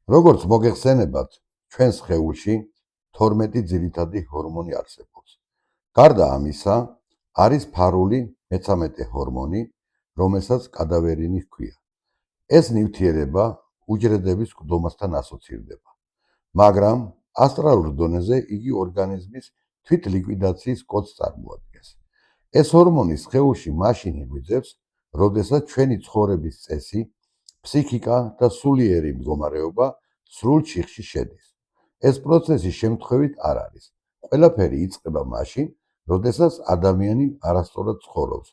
როგორც მოგეხსენებათ, ჩვენს სხეულში 12 ძირითადი ჰორმონი არსებობს. გარდა ამისა, არის ფარული მე-13 ჰორმონი, რომელსაც კადავერინი ჰქვია. ეს ნივთიერება უჯრედების მკვდომასთან ასოცირდება, მაგრამ ასტრალურ დონეზე იგი ორგანიზმის თვითლიკვიდაციის კოდს წარმოადგენს. ეს ჰორმონი სხეულში მაშინ იღვიძებს, როდესაც ჩვენი ცხოვრების წესი, ფსიქიკა და სულიერი მდგომარეობა სრულ ჩიხში შედის. ეს პროცესი შემთხვევით არ არის. ყველაფერი იწყება მაშინ, როდესაც ადამიანი არასწორად ცხოვრობს,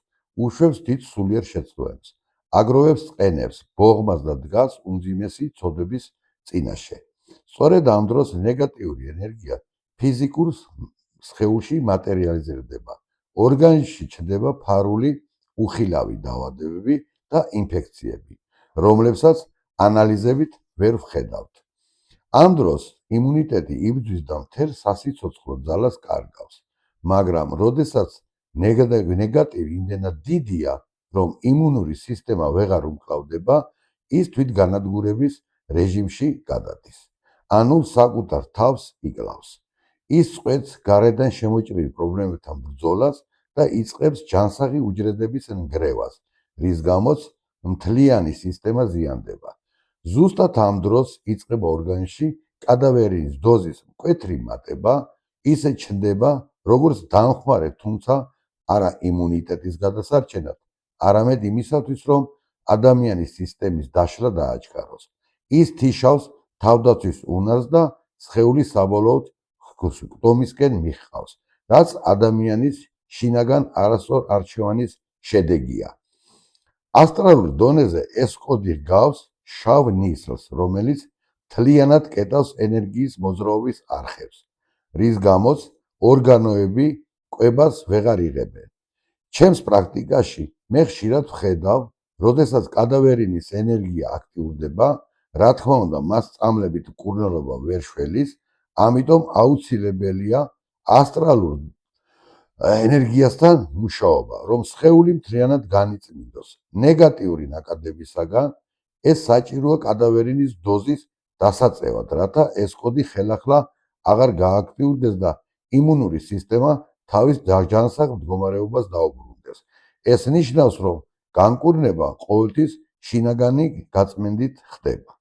უშვებს დიდ სულიერ შეცდომებს, აგროვებს წყენებს, ბოღმას და დგას უმძიმესი ცოდვების წინაშე. სწორედ ამ დროს ნეგატიური ენერგია ფიზიკურ სხეულში მატერიალიზდება. ორგანიზმში ჩნდება ფარული უხილავი დაავადებები და ინფექციები, რომლებსაც ანალიზებით ვერ ვხედავთ. ამ დროს იმუნიტეტი იბრძვის და მთელ სასიცოცხლო ძალას კარგავს, მაგრამ როდესაც ნეგატივი იმდენად დიდია, რომ იმუნური სისტემა ვეღარ უმკლავდება, ის თვითგანადგურების რეჟიმში გადადის, ანუ საკუთარ თავს იკლავს. ის წყვეტს გარედან შემოჭრილ პრობლემებთან ბრძოლას და იწყებს ჯანსაღი უჯრედების ნგრევას, რის გამოც მთლიანი სისტემა ზიანდება. ზუსტად ამ დროს იწყება ორგანიზმში კადავერინის დოზის მკვეთრი მატება, ისე ჩნდება, როგორც დამხმარე, თუმცა არა იმუნიტეტის გადასარჩენად, არამედ იმისათვის, რომ ადამიანის სისტემის დაშლა დააჩქაროს. ის თიშავს თავდაცვის უნარს და სხეული საბოლოოდ მკვდომისკენ მიჰყავს, რაც ადამიანის შინაგან არასწორ არჩევანის შედეგია. ასტრალურ დონეზე ეს კოდი ჰგავს შავ ნისლს, რომელიც მთლიანად კეტავს ენერგიის მოძრაობის არხებს, რის გამოც ორგანოები კვებას ვეღარ იღებენ. ჩემს პრაქტიკაში მე ხშირად ვხედავ, როდესაც კადავერინის ენერგია აქტიურდება, რა თქმა უნდა, მას წამლებით მკურნალობა ვერ შველის, ამიტომ აუცილებელია ასტრალურ ენერგიასთან მუშაობა, რომ სხეული მთლიანად განიწმინდოს. ნეგატიური ნაკადებისაგან ეს საჭიროა კადავერინის დოზის დასაწევად, რათა ეს კოდი ხელახლა აღარ გააქტიურდეს და იმუნური სისტემა თავის ჯანსაღ მდგომარეობას დაუბრუნდეს. ეს ნიშნავს, რომ განკურნება ყოველთვის შინაგანი გაწმენდით ხდება.